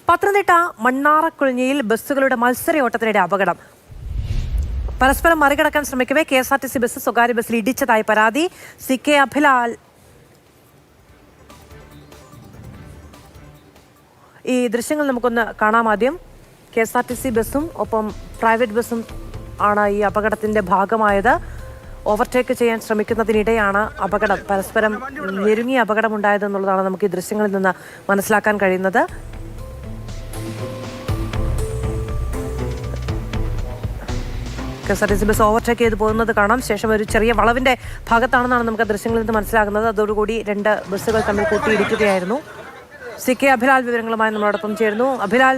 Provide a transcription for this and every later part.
പത്തനംതിട്ട മണ്ണാറക്കുഴിഞ്ഞിയിൽ ബസ്സുകളുടെ മത്സരയോട്ടത്തിനിടെ അപകടം. പരസ്പരം മറികടക്കാൻ ശ്രമിക്കവേ KSRTC ബസ് സ്വകാര്യ ബസ്സിൽ ഇടിച്ചതായി പരാതി. CK അഭിലാൽ ഈ ദൃശ്യങ്ങൾ നമുക്കൊന്ന് കാണാം. ആദ്യം KSRTC ബസ്സും ഒപ്പം പ്രൈവറ്റ് ബസ്സും ആണ് ഈ അപകടത്തിന്റെ ഭാഗമായത്. ഓവർടേക്ക് ചെയ്യാൻ ശ്രമിക്കുന്നതിനിടെയാണ് അപകടം, പരസ്പരം ഞെരുങ്ങിയ അപകടമുണ്ടായതെന്നുള്ളതാണ് നമുക്ക് ഈ ദൃശ്യങ്ങളിൽ നിന്ന് മനസ്സിലാക്കാൻ കഴിയുന്നത്. KSRTC ബസ് ഓവർടേക്ക് ചെയ്ത് പോകുന്നത് കാണാം. ശേഷം ഒരു ചെറിയ വളവിന്റെ ഭാഗത്താണെന്നാണ് നമുക്ക് ദൃശ്യങ്ങളിൽ നിന്ന് മനസ്സിലാകുന്നത്. അതോടുകൂടി രണ്ട് ബസ്സുകൾ തമ്മിൽ കൂട്ടിയിടിക്കുകയായിരുന്നു. CK അഭിലാൽ വിവരങ്ങളുമായി നമ്മളോടൊപ്പം ചേരുന്നു. അഭിലാൽ,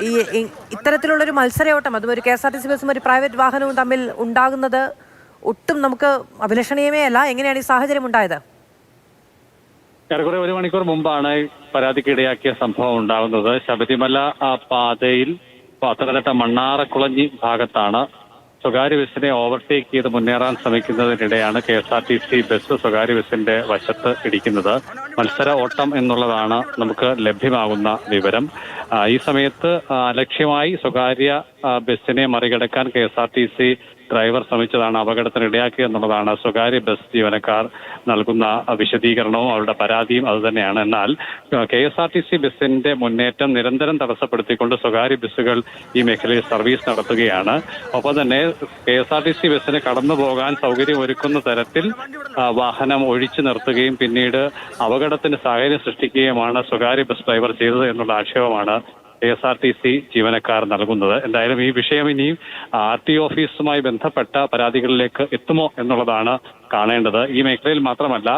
ഈ ഇത്തരത്തിലുള്ളൊരു മത്സരയോട്ടം, അതും ഒരു KSRTC ബസ്സും ഒരു പ്രൈവറ്റ് വാഹനവും തമ്മിൽ ഉണ്ടാകുന്നത് ഒട്ടും നമുക്ക് അഭിലഷണീയമേ അല്ല. എങ്ങനെയാണ് ഈ സാഹചര്യം ഉണ്ടായത്? ഏറെക്കുറെ ഒരു മണിക്കൂർ മുമ്പാണ് പരാതിക്കിടയാക്കിയ സംഭവം ഉണ്ടാകുന്നത്. ശബരിമല പാതയിൽ പത്തനംതിട്ട മണ്ണാറക്കുളഞ്ഞി ഭാഗത്താണ് സ്വകാര്യ ബസ്സിനെ ഓവർടേക്ക് ചെയ്ത് മുന്നേറാൻ ശ്രമിക്കുന്നതിനിടെയാണ് KSRTC ബസ് സ്വകാര്യ ബസ്സിന്റെ വശത്ത് ഇടിക്കുന്നത്. മത്സര ഓട്ടം എന്നുള്ളതാണ് നമുക്ക് ലഭ്യമാകുന്ന വിവരം. ഈ സമയത്ത് അലക്ഷ്യമായി സ്വകാര്യ ബസ്സിനെ മറികടക്കാൻ KSRTC ഡ്രൈവർ ശ്രമിച്ചതാണ് അപകടത്തിനിടയാക്കിയെന്നുള്ളതാണ് സ്വകാര്യ ബസ് ജീവനക്കാർ നൽകുന്ന വിശദീകരണവും അവരുടെ പരാതിയും അതുതന്നെയാണ്. എന്നാൽ KSRTC ബസ്സിന്റെ മുന്നേറ്റം നിരന്തരം തടസ്സപ്പെടുത്തിക്കൊണ്ട് സ്വകാര്യ ബസ്സുകൾ ഈ മേഖലയിൽ സർവീസ് നടത്തുകയാണ്. ഒപ്പം തന്നെ KSRTC ബസ്സിന് കടന്നു പോകാൻ സൗകര്യമൊരുക്കുന്ന തരത്തിൽ വാഹനം ഒഴിച്ചു നിർത്തുകയും പിന്നീട് അപകടത്തിന് സാഹചര്യം സൃഷ്ടിക്കുകയുമാണ് സ്വകാര്യ ബസ് ഡ്രൈവർ ചെയ്തത് എന്നുള്ള ആക്ഷേപമാണ് KSRTC ജീവനക്കാർ നൽകുന്നത്. എന്തായാലും ഈ വിഷയം ഇനിയും RTO ഓഫീസുമായി ബന്ധപ്പെട്ട പരാതികളിലേക്ക് എത്തുമോ എന്നുള്ളതാണ് കാണേണ്ടത്. ഈ മേഖലയിൽ മാത്രമല്ല,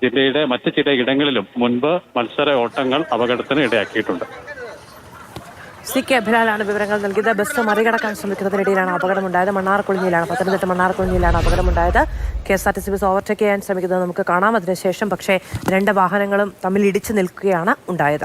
ജില്ലയുടെ മറ്റ് ചില ഇടങ്ങളിലും മുൻപ് മത്സര ഓട്ടങ്ങൾ അപകടത്തിന് ഇടയാക്കിയിട്ടുണ്ട്. CK അഭിലാലാണ് വിവരങ്ങൾ നൽകിയത്. ബസ് മറികടക്കാൻ ശ്രമിക്കുന്നതിനിടയിലാണ് അപകടമുണ്ടായത്. പത്തനംതിട്ട മണ്ണാറക്കുഴിഞ്ഞിയിലാണ് അപകടമുണ്ടായത്. KSRTC ബസ് ഓവർടേക്ക് ചെയ്യാൻ ശ്രമിക്കുന്നത് നമുക്ക് കാണാം. അതിനുശേഷം പക്ഷേ രണ്ട് വാഹനങ്ങളും തമ്മിൽ ഇടിച്ചു നിൽക്കുകയാണ് ഉണ്ടായത്.